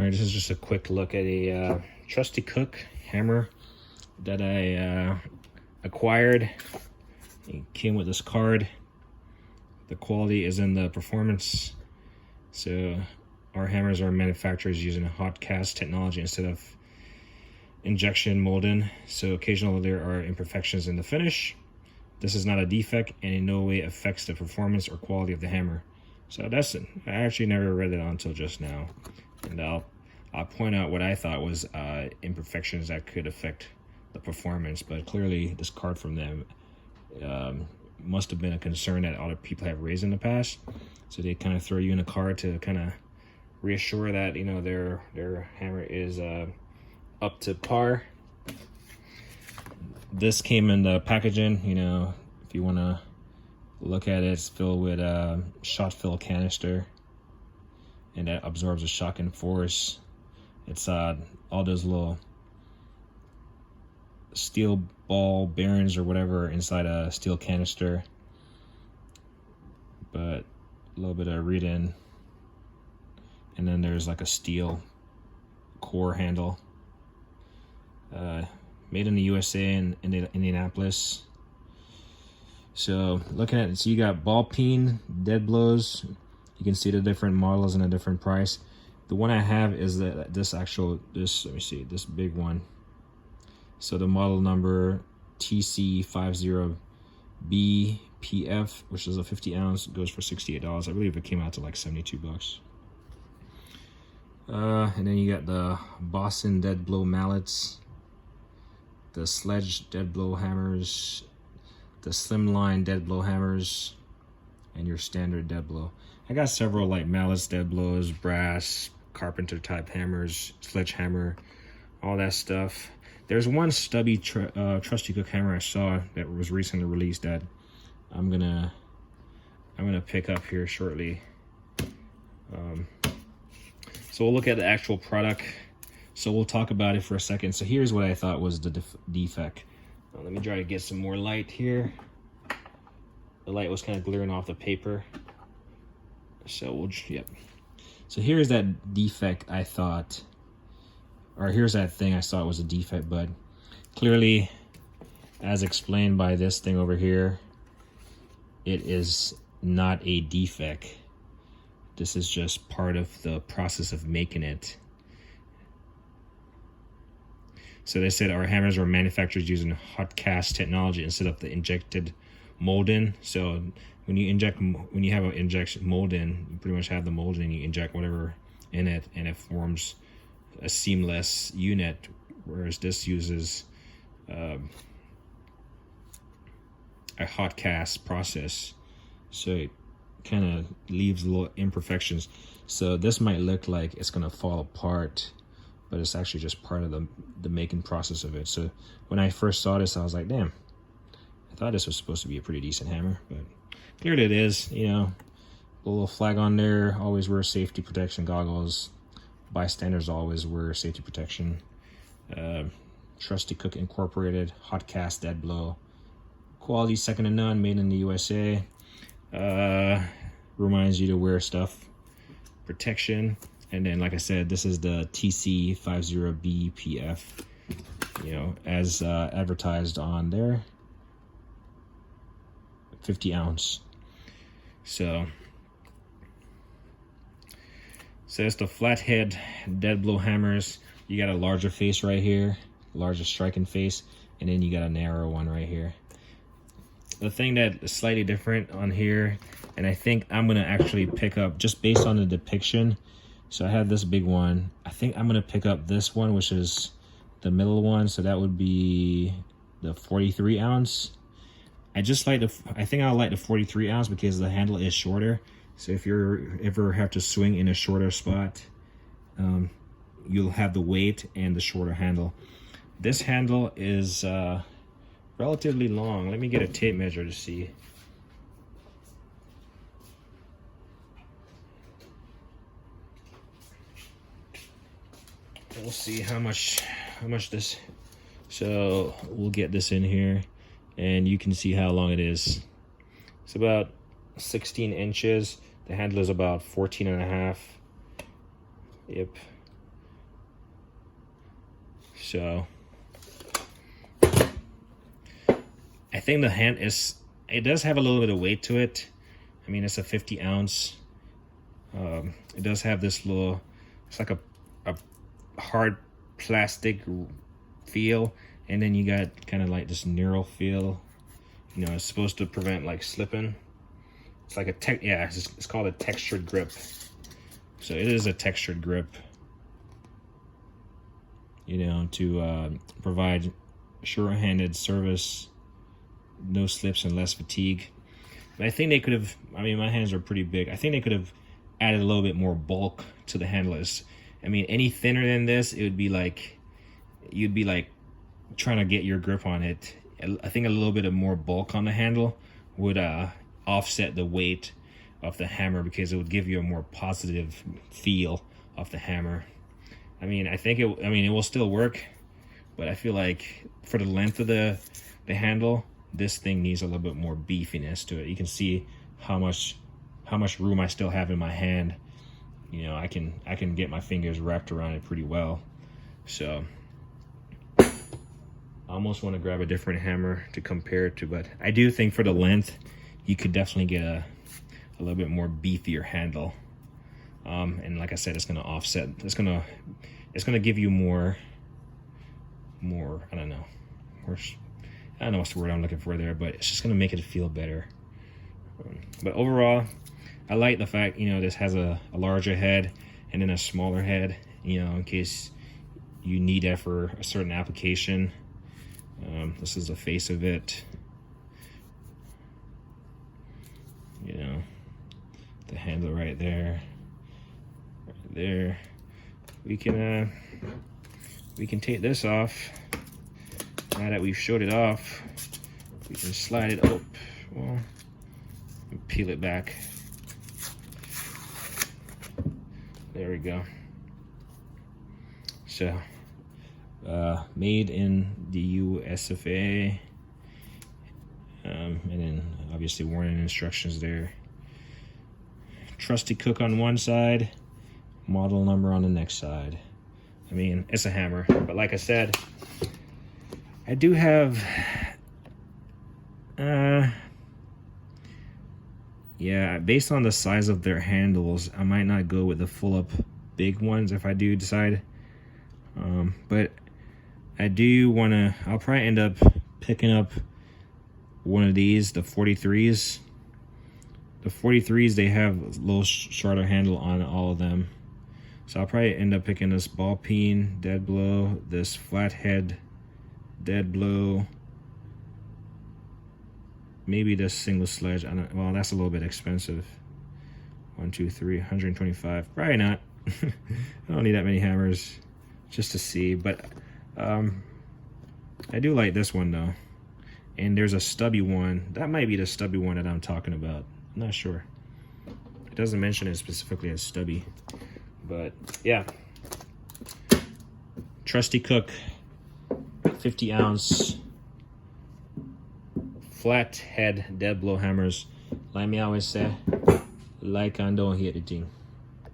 Alright, this is just a quick look at a Trusty Cook hammer that I acquired. It came with this card. The quality is in the performance. So our hammers are manufactured using hot cast technology instead of injection molding. So occasionally there are imperfections in the finish. This is not a defect and in no way affects the performance or quality of the hammer. So that's it. I actually never read it until just now. And I'll point out what I thought was imperfections that could affect the performance, but clearly this card from them must have been a concern that other people have raised in the past. So they kind of throw you in a card to kind of reassure that, you know, their hammer is up to par. This came in the packaging, you know, if you want to look at it, it's filled with shot fill canister, and that absorbs the shock and force. It's all those little steel ball bearings or whatever inside a steel canister, but a little bit of read-in, and then there's like a steel core handle. Made in the USA in Indianapolis. So looking at it, so you got ball peen, dead blows. You can see the different models and a different price. The one I have is this let me see, this big one. So the model number TC50BPF, which is a 50 ounce, goes for $68. I believe it came out to like 72 bucks. And then you got the Boston dead blow mallets, the Sledge dead blow hammers, the Slimline dead blow hammers, and your standard dead blow. I got several like mallets, dead blows, brass, carpenter type hammers, sledgehammer, all that stuff. There's one stubby Trusty Cook hammer I saw that was recently released that I'm gonna pick up here shortly. So we'll look at the actual product. So we'll talk about it for a second. So here's what I thought was the defect. Let me try to get some more light here. The light was kind of glaring off the paper. So yep. So here's that defect I thought, or here's that thing I thought was a defect, but clearly, as explained by this thing over here, it is not a defect. This is just part of the process of making it. So they said our hammers are manufactured using hot cast technology instead of the injected molding. So when you have an injection molding, you pretty much have the molding and you inject whatever in it and it forms a seamless unit, whereas this uses a hot cast process. So it kind of leaves little imperfections. So this might look like it's gonna fall apart, but it's actually just part of the making process of it. So when I first saw this, I was like, damn, I thought this was supposed to be a pretty decent hammer, but clearly it is. You know, a little flag on there, always wear safety protection goggles. Bystanders always wear safety protection. Trusty Cook Incorporated, hot cast dead blow. Quality second to none, made in the USA. Reminds you to wear stuff. Protection. And then, like I said, this is the TC50BPF, you know, as advertised on there. 50 ounce. So it's the flathead dead blow hammers. You got a larger face right here, larger striking face, and then you got a narrow one right here. The thing that is slightly different on here, and I think I'm gonna actually pick up, just based on the depiction, so I have this big one. I think I'm gonna pick up this one, which is the middle one. So that would be the 43 ounce. I think I'll like the 43 ounce because the handle is shorter. So if you ever have to swing in a shorter spot, you'll have the weight and the shorter handle. This handle is relatively long. Let me get a tape measure to see. We'll see how much this. So we'll get this in here, and you can see how long it is. It's about 16 inches. The handle is about 14 and a half. Yep. So I think the hand it does have a little bit of weight to it. I mean, it's a 50 ounce. It does have this little, it's like a hard plastic feel, and then you got kind of like this neural feel. You know, it's supposed to prevent like slipping. It's like it's called a textured grip. So it is a textured grip, you know, to provide sure-handed service, no slips and less fatigue. But I think they could have, I mean, my hands are pretty big. I think they could have added a little bit more bulk to the handlers. I mean, any thinner than this, it would be like, you'd be like trying to get your grip on it. I think a little bit of more bulk on the handle would offset the weight of the hammer, because it would give you a more positive feel of the hammer. I mean, it will still work, but I feel like for the length of the handle, this thing needs a little bit more beefiness to it. You can see how much room I still have in my hand. You know, I can get my fingers wrapped around it pretty well. So I almost want to grab a different hammer to compare it to, but I do think for the length, you could definitely get a little bit more beefier handle. And like I said, it's going to offset. It's going to give you more. I don't know. I don't know what's the word I'm looking for there, but it's just going to make it feel better. But overall, I like the fact, you know, this has a larger head and then a smaller head, you know, in case you need that for a certain application. This is the face of it. You know, the handle right there. Right there. We can take this off. Now that we've showed it off, we can slide it up. Well, peel it back. There we go. So, made in the USA, and then obviously warning instructions there. Trusty cook on one side, model number on the next side. I mean, it's a hammer, but like I said, I do have, yeah, based on the size of their handles, I might not go with the full up big ones if I do decide. But I do want to, I'll probably end up picking up one of these, the 43s. The 43s, they have a little shorter handle on all of them. So I'll probably end up picking this ball peen, dead blow, this flathead, dead blow, maybe this single sledge. Well, that's a little bit expensive. 1, 2, 3, 125. Probably not. I don't need that many hammers just to see, but I do like this one though. And there's a stubby one. That might be the stubby one that I'm talking about. I'm not sure. It doesn't mention it specifically as stubby, but yeah. Trusty Cook 50 ounce flat head dead blow hammers. Like me always say, like and don't hit the thing.